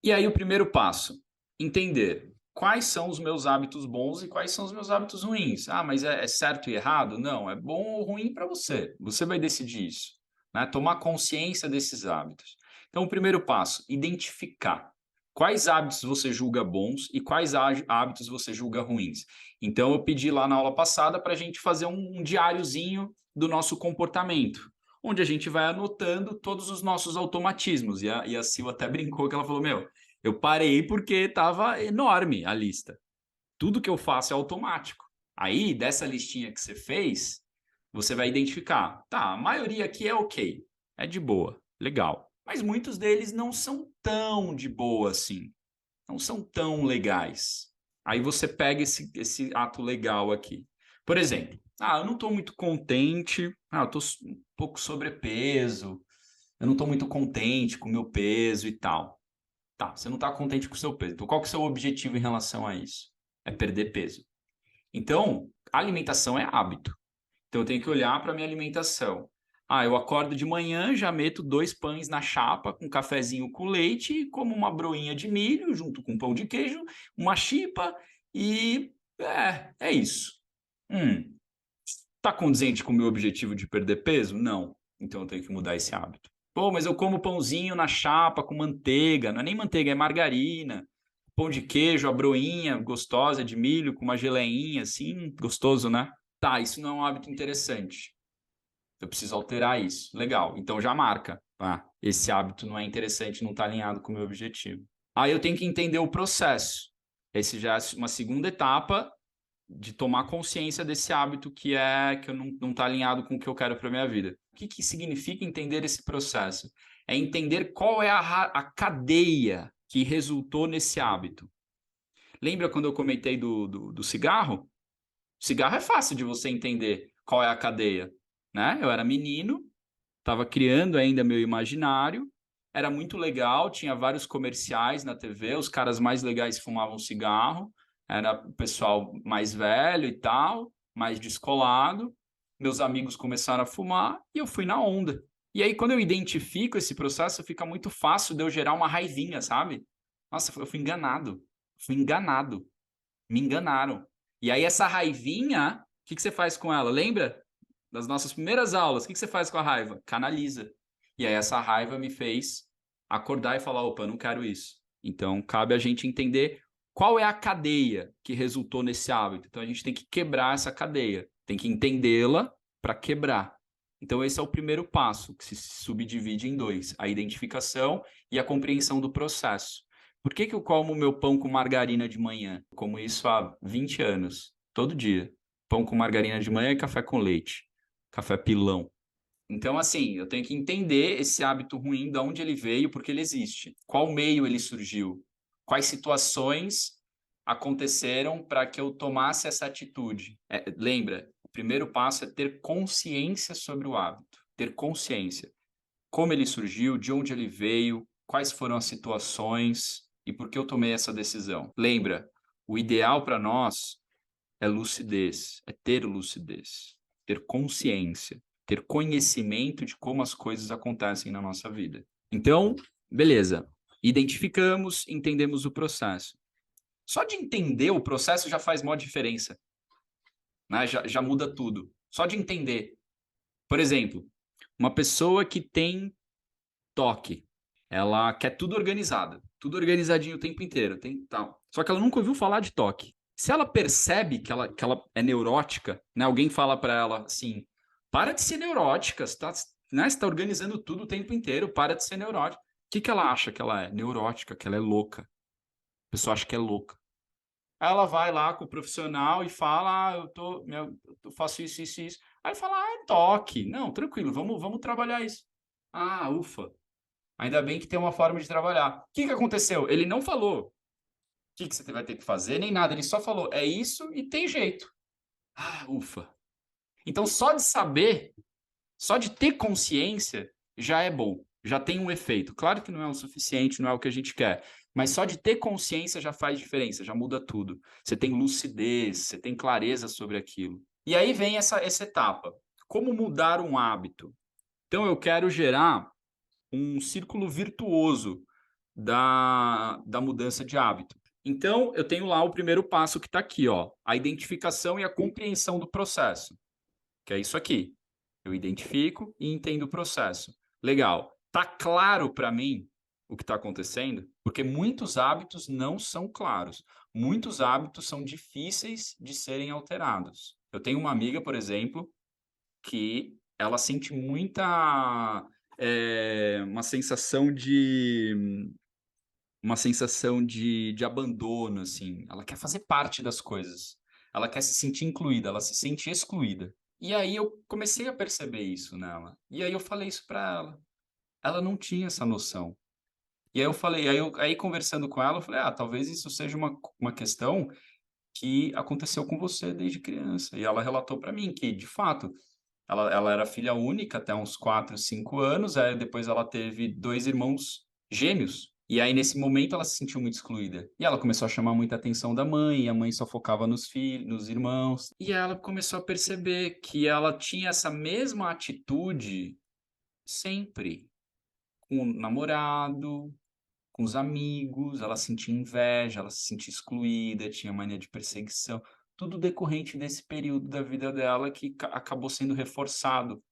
E aí o primeiro passo, entender quais são os meus hábitos bons e quais são os meus hábitos ruins. Ah, mas é certo e errado? Não, é bom ou ruim para você. Você vai decidir isso, né? Tomar consciência desses hábitos. Então, o primeiro passo, identificar quais hábitos você julga bons e quais hábitos você julga ruins. Então, eu pedi lá na aula passada para a gente fazer um diáriozinho do nosso comportamento, onde a gente vai anotando todos os nossos automatismos. E a Sil até brincou que ela falou: Meu, eu parei porque estava enorme a lista. Tudo que eu faço é automático. Aí, dessa listinha que você fez, você vai identificar. Tá, a maioria aqui é ok, é de boa, legal. Mas muitos deles não são tão de boa assim, não são tão legais. Aí você pega esse ato legal aqui. Por exemplo, eu não estou muito contente, eu estou um pouco sobrepeso, eu não estou muito contente com o meu peso e tal. Tá, você não está contente com o seu peso. Então, qual que é o seu objetivo em relação a isso? É perder peso. Então, a alimentação é hábito. Então, eu tenho que olhar para a minha alimentação. Eu acordo de manhã, já meto 2 pães na chapa com um cafezinho com leite e como uma broinha de milho junto com pão de queijo, uma chipa e é isso. Tá condizente com o meu objetivo de perder peso? Não. Então eu tenho que mudar esse hábito. Pô, mas eu como pãozinho na chapa com manteiga, não é nem manteiga, é margarina. Pão de queijo, a broinha gostosa de milho com uma geleinha assim, gostoso, né? Tá, isso não é um hábito interessante. Eu preciso alterar isso. Legal. Então já marca. Esse hábito não é interessante, não está alinhado com o meu objetivo. Aí eu tenho que entender o processo. Esse já é uma segunda etapa de tomar consciência desse hábito que eu não está alinhado com o que eu quero para minha vida. O que significa entender esse processo? É entender qual é a cadeia que resultou nesse hábito. Lembra quando eu comentei do cigarro? O cigarro é fácil de você entender qual é a cadeia, né? Eu era menino, estava criando ainda meu imaginário, era muito legal, tinha vários comerciais na TV, os caras mais legais fumavam cigarro, era o pessoal mais velho e tal, mais descolado. Meus amigos começaram a fumar e eu fui na onda. E aí, quando eu identifico esse processo, fica muito fácil de eu gerar uma raivinha, sabe? Nossa, eu fui enganado. Fui enganado. Me enganaram. E aí, essa raivinha, o que você faz com ela? Lembra? Das nossas primeiras aulas, o que você faz com a raiva? Canaliza. E aí essa raiva me fez acordar e falar, opa, eu não quero isso. Então cabe a gente entender qual é a cadeia que resultou nesse hábito. Então a gente tem que quebrar essa cadeia, tem que entendê-la para quebrar. Então esse é o primeiro passo, que se subdivide em dois, a identificação e a compreensão do processo. Por que eu como meu pão com margarina de manhã? Eu como isso há 20 anos, todo dia. Pão com margarina de manhã e café com leite. Café pilão. Então, assim, eu tenho que entender esse hábito ruim, de onde ele veio, porque ele existe. Qual meio ele surgiu? Quais situações aconteceram para que eu tomasse essa atitude? Lembra, o primeiro passo é ter consciência sobre o hábito. Ter consciência. Como ele surgiu, de onde ele veio, quais foram as situações e por que eu tomei essa decisão. Lembra, o ideal para nós é lucidez, é ter lucidez, ter consciência, ter conhecimento de como as coisas acontecem na nossa vida. Então, beleza. Identificamos, entendemos o processo. Só de entender o processo já faz maior diferença, né? Já muda tudo. Só de entender. Por exemplo, uma pessoa que tem toque, ela quer tudo organizado, tudo organizadinho o tempo inteiro, tem tal. Só que ela nunca ouviu falar de toque. Se ela percebe que ela é neurótica, né? Alguém fala para ela assim: para de ser neurótica, você tá organizando tudo o tempo inteiro, para de ser neurótica. O que ela acha que ela é? Neurótica, que ela é louca. A pessoa acha que é louca. Aí ela vai lá com o profissional e fala: eu faço isso, isso, isso. Aí fala: é toque. Não, tranquilo, vamos trabalhar isso. Ufa. Ainda bem que tem uma forma de trabalhar. O que aconteceu? Ele não falou o que você vai ter que fazer, nem nada. Ele só falou, é isso e tem jeito. Ufa. Então, só de saber, só de ter consciência, já é bom. Já tem um efeito. Claro que não é o suficiente, não é o que a gente quer. Mas só de ter consciência já faz diferença, já muda tudo. Você tem lucidez, você tem clareza sobre aquilo. E aí vem essa etapa. Como mudar um hábito? Então, eu quero gerar um círculo virtuoso da mudança de hábito. Então, eu tenho lá o primeiro passo que está aqui, ó, a identificação e a compreensão do processo, que é isso aqui. Eu identifico e entendo o processo. Legal. Tá claro para mim o que está acontecendo? Porque muitos hábitos não são claros. Muitos hábitos são difíceis de serem alterados. Eu tenho uma amiga, por exemplo, que ela sente muita, uma sensação de abandono, assim. Ela quer fazer parte das coisas. Ela quer se sentir incluída, ela se sente excluída. E aí eu comecei a perceber isso nela. E aí eu falei isso para ela. Ela não tinha essa noção. E aí eu falei, aí conversando com ela, eu falei: "Ah, talvez isso seja uma questão que aconteceu com você desde criança". E ela relatou para mim que, de fato, ela era filha única até uns 4, 5 anos, aí depois ela teve 2 irmãos gêmeos, e aí nesse momento ela se sentiu muito excluída. E ela começou a chamar muita atenção da mãe, e a mãe só focava nos filhos, nos irmãos. E ela começou a perceber que ela tinha essa mesma atitude sempre, com o namorado, com os amigos, ela sentia inveja, ela se sentia excluída, tinha mania de perseguição, tudo decorrente desse período da vida dela que acabou sendo reforçado.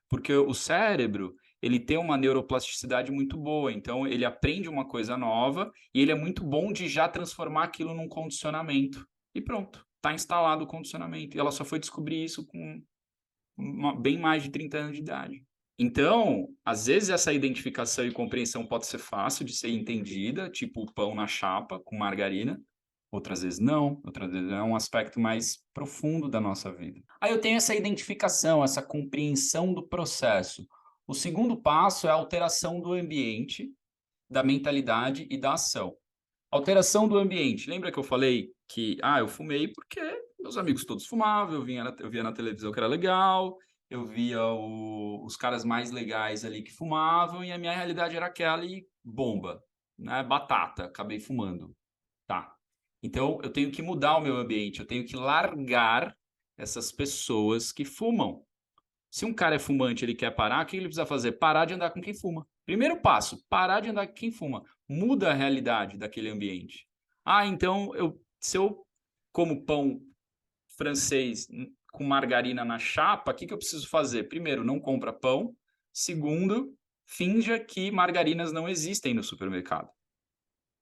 Porque o cérebro, ele tem uma neuroplasticidade muito boa, então ele aprende uma coisa nova e ele é muito bom de já transformar aquilo num condicionamento. E pronto, está instalado o condicionamento. E ela só foi descobrir isso com bem mais de 30 anos de idade. Então, às vezes essa identificação e compreensão pode ser fácil de ser entendida, tipo o pão na chapa com margarina, outras vezes não, outras vezes é um aspecto mais profundo da nossa vida. Aí eu tenho essa identificação, essa compreensão do processo. O segundo passo é a alteração do ambiente, da mentalidade e da ação. Alteração do ambiente. Lembra que eu falei que, eu fumei porque meus amigos todos fumavam, eu via na televisão que era legal, eu via os caras mais legais ali que fumavam e a minha realidade era aquela e bomba, né? Batata, acabei fumando. Tá. Então eu tenho que mudar o meu ambiente, eu tenho que largar essas pessoas que fumam. Se um cara é fumante, ele quer parar, o que ele precisa fazer? Parar de andar com quem fuma. Primeiro passo, parar de andar com quem fuma. Muda a realidade daquele ambiente. Então se eu como pão francês com margarina na chapa, o que eu preciso fazer? Primeiro, não compra pão. Segundo, finja que margarinas não existem no supermercado.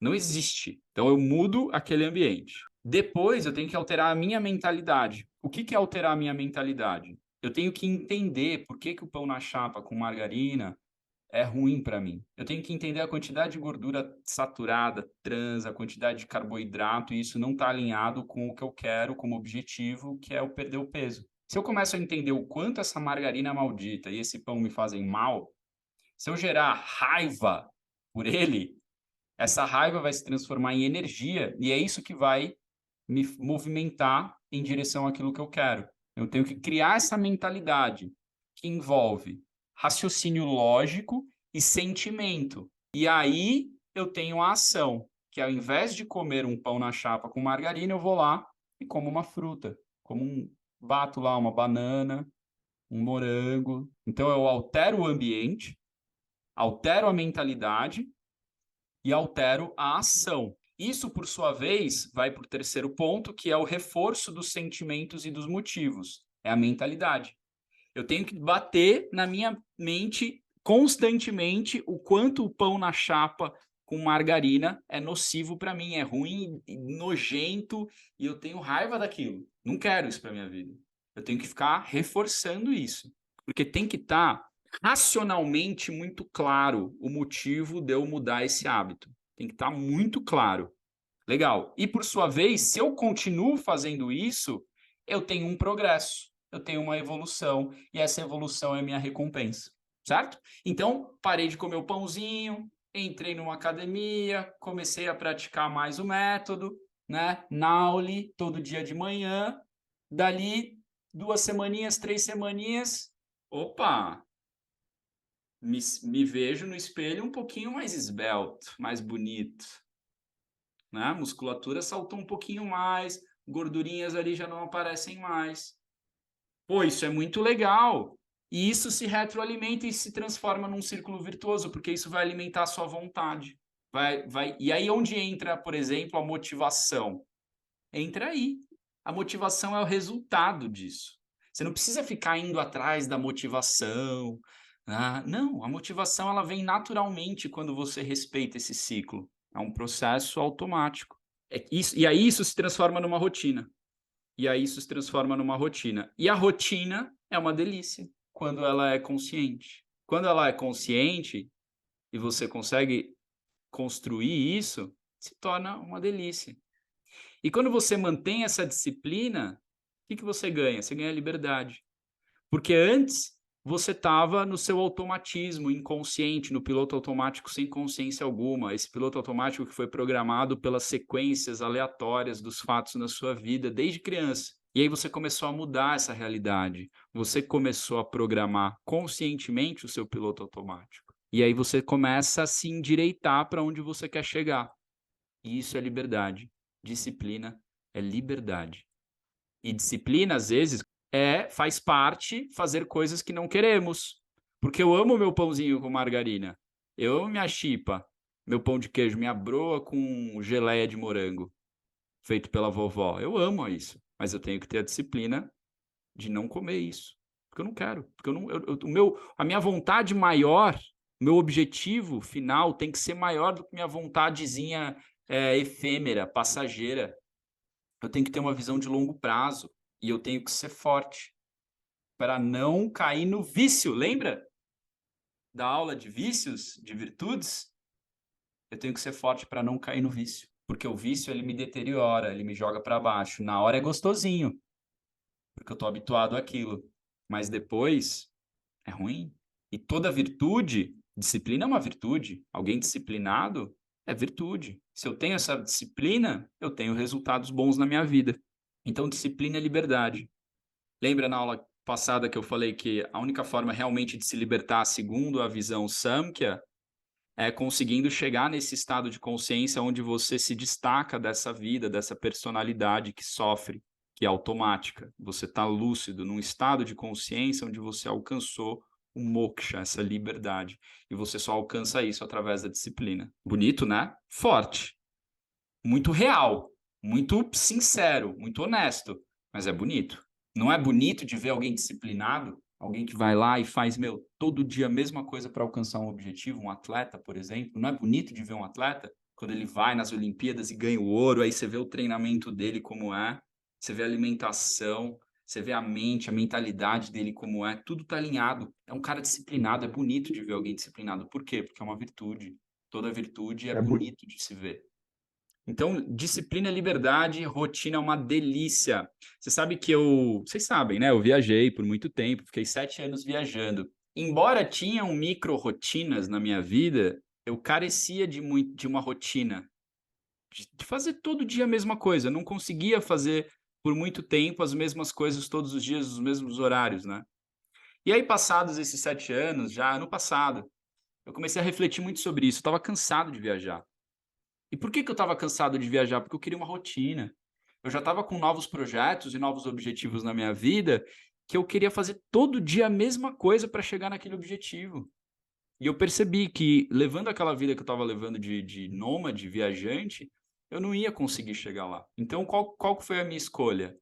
Não existe. Então eu mudo aquele ambiente. Depois eu tenho que alterar a minha mentalidade. O que é alterar a minha mentalidade? Eu tenho que entender por que o pão na chapa com margarina é ruim para mim. Eu tenho que entender a quantidade de gordura saturada, trans, a quantidade de carboidrato, e isso não está alinhado com o que eu quero como objetivo, que é eu perder o peso. Se eu começo a entender o quanto essa margarina maldita e esse pão me fazem mal, se eu gerar raiva por ele, essa raiva vai se transformar em energia e é isso que vai me movimentar em direção àquilo que eu quero. Eu tenho que criar essa mentalidade que envolve raciocínio lógico e sentimento. E aí eu tenho a ação, que ao invés de comer um pão na chapa com margarina, eu vou lá e como uma fruta, bato lá uma banana, um morango. Então eu altero o ambiente, altero a mentalidade e altero a ação. Isso, por sua vez, vai para o terceiro ponto, que é o reforço dos sentimentos e dos motivos. É a mentalidade. Eu tenho que bater na minha mente constantemente o quanto o pão na chapa com margarina é nocivo para mim, é ruim, nojento, e eu tenho raiva daquilo. Não quero isso para minha vida. Eu tenho que ficar reforçando isso, porque tem que estar racionalmente muito claro o motivo de eu mudar esse hábito. Tem que estar muito claro. Legal. E por sua vez, se eu continuo fazendo isso, eu tenho um progresso, eu tenho uma evolução, e essa evolução é minha recompensa, certo? Então, parei de comer o pãozinho, entrei numa academia, comecei a praticar mais o método, né? Nauli, todo dia de manhã. Dali, 2 semaninhas, 3 semaninhas, opa, me vejo no espelho um pouquinho mais esbelto, mais bonito, né? A musculatura saltou um pouquinho mais, gordurinhas ali já não aparecem mais. Pô, isso é muito legal. E isso se retroalimenta e se transforma num círculo virtuoso, porque isso vai alimentar a sua vontade. E aí onde entra, por exemplo, a motivação? Entra aí. A motivação é o resultado disso. Você não precisa ficar indo atrás da motivação. Não, a motivação ela vem naturalmente quando você respeita esse ciclo. É um processo automático. E aí isso se transforma numa rotina. E aí isso se transforma numa rotina. E a rotina é uma delícia quando ela é consciente. Quando ela é consciente e você consegue construir isso, se torna uma delícia. E quando você mantém essa disciplina, o que você ganha? Você ganha liberdade. Porque antes você estava no seu automatismo inconsciente, no piloto automático sem consciência alguma. Esse piloto automático que foi programado pelas sequências aleatórias dos fatos na sua vida desde criança. E aí você começou a mudar essa realidade. Você começou a programar conscientemente o seu piloto automático. E aí você começa a se endireitar para onde você quer chegar. E isso é liberdade. Disciplina é liberdade. E disciplina, às vezes, faz parte fazer coisas que não queremos. Porque eu amo meu pãozinho com margarina. Eu amo minha chipa, meu pão de queijo, minha broa com geleia de morango, feito pela vovó. Eu amo isso. Mas eu tenho que ter a disciplina de não comer isso. Porque eu não quero. Porque eu não, a minha vontade maior, meu objetivo final tem que ser maior do que minha vontadezinha efêmera, passageira. Eu tenho que ter uma visão de longo prazo e eu tenho que ser forte para não cair no vício. Lembra da aula de vícios, de virtudes? Eu tenho que ser forte para não cair no vício, porque o vício ele me deteriora, ele me joga para baixo. Na hora é gostosinho, porque eu estou habituado àquilo, mas depois é ruim. E toda virtude, disciplina é uma virtude. Alguém disciplinado é virtude. Se eu tenho essa disciplina, eu tenho resultados bons na minha vida. Então, disciplina é liberdade. Lembra na aula passada que eu falei que a única forma realmente de se libertar, segundo a visão Samkhya, é conseguindo chegar nesse estado de consciência onde você se destaca dessa vida, dessa personalidade que sofre, que é automática. Você está lúcido, num estado de consciência onde você alcançou o moksha, essa liberdade. E você só alcança isso através da disciplina. Bonito, né? Forte. Muito real. Muito sincero. Muito honesto. Mas é bonito. Não é bonito de ver alguém disciplinado? Alguém que vai lá e faz, todo dia a mesma coisa para alcançar um objetivo, um atleta, por exemplo. Não é bonito de ver um atleta? Quando ele vai nas Olimpíadas e ganha o ouro, aí você vê o treinamento dele como é, você vê a alimentação, você vê a mente, a mentalidade dele como é, tudo tá alinhado. É um cara disciplinado, é bonito de ver alguém disciplinado. Por quê? Porque é uma virtude. Toda virtude é É, bu- bonito de se ver. Então, disciplina é liberdade, rotina é uma delícia. Você sabe que vocês sabem, né? Eu viajei por muito tempo, fiquei 7 anos viajando. Embora tinham micro rotinas na minha vida, eu carecia de uma rotina, de fazer todo dia a mesma coisa. Eu não conseguia fazer por muito tempo as mesmas coisas todos os dias, os mesmos horários, né? E aí, passados esses 7 anos, já ano passado, eu comecei a refletir muito sobre isso. Eu estava cansado de viajar. E por que que eu estava cansado de viajar? Porque eu queria uma rotina. Eu já estava com novos projetos e novos objetivos na minha vida, que eu queria fazer todo dia a mesma coisa para chegar naquele objetivo. E eu percebi que, levando aquela vida que eu estava levando de nômade, viajante, eu não ia conseguir chegar lá. Então, qual que foi a minha escolha?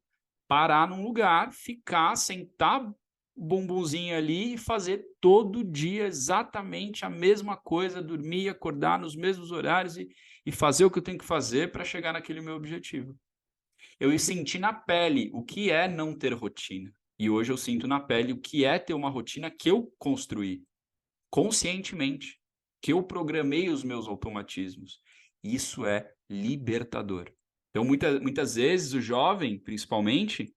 Parar num lugar, ficar, sentar bumbumzinho ali e fazer todo dia exatamente a mesma coisa, dormir, acordar nos mesmos horários e fazer o que eu tenho que fazer para chegar naquele meu objetivo. Eu senti na pele o que é não ter rotina. E hoje eu sinto na pele o que é ter uma rotina que eu construí conscientemente, que eu programei os meus automatismos. Isso é libertador. Então, muitas vezes, o jovem, principalmente,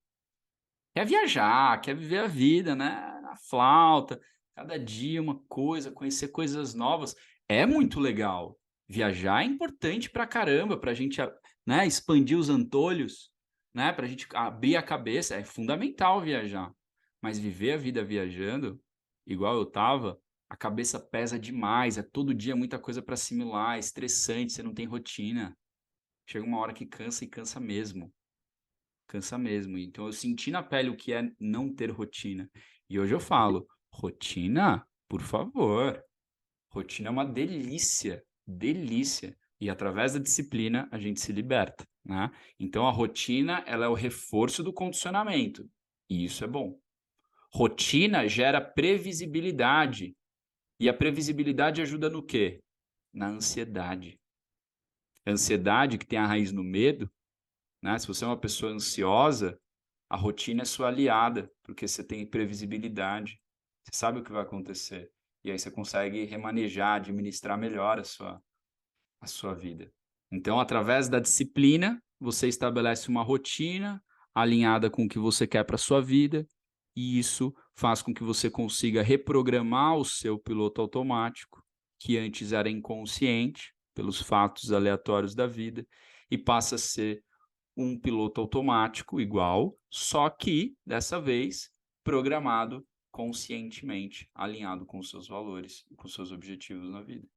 quer viajar, quer viver a vida, né? Na flauta, cada dia uma coisa, conhecer coisas novas. É muito legal. Viajar é importante pra caramba, pra gente, né, expandir os antolhos, né? Pra gente abrir a cabeça. É fundamental viajar. Mas viver a vida viajando, igual eu tava, a cabeça pesa demais. É todo dia muita coisa para assimilar, é estressante, você não tem rotina. Chega uma hora que cansa e cansa mesmo. Cansa mesmo. Então eu senti na pele o que é não ter rotina. E hoje eu falo, rotina, por favor. Rotina é uma delícia. delícia. E através da disciplina a gente se liberta, né. Então a rotina, ela é o reforço do condicionamento, e isso é bom. Rotina gera previsibilidade, e a previsibilidade ajuda no quê? Na ansiedade. A ansiedade que tem a raiz no medo, né, se você é uma pessoa ansiosa, a rotina é sua aliada, porque você tem previsibilidade, você sabe o que vai acontecer, e aí você consegue remanejar, administrar melhor a sua vida. Então, através da disciplina, você estabelece uma rotina alinhada com o que você quer para a sua vida, e isso faz com que você consiga reprogramar o seu piloto automático, que antes era inconsciente, pelos fatos aleatórios da vida, e passa a ser um piloto automático igual, só que, dessa vez, programado conscientemente, alinhado com os seus valores e com os seus objetivos na vida.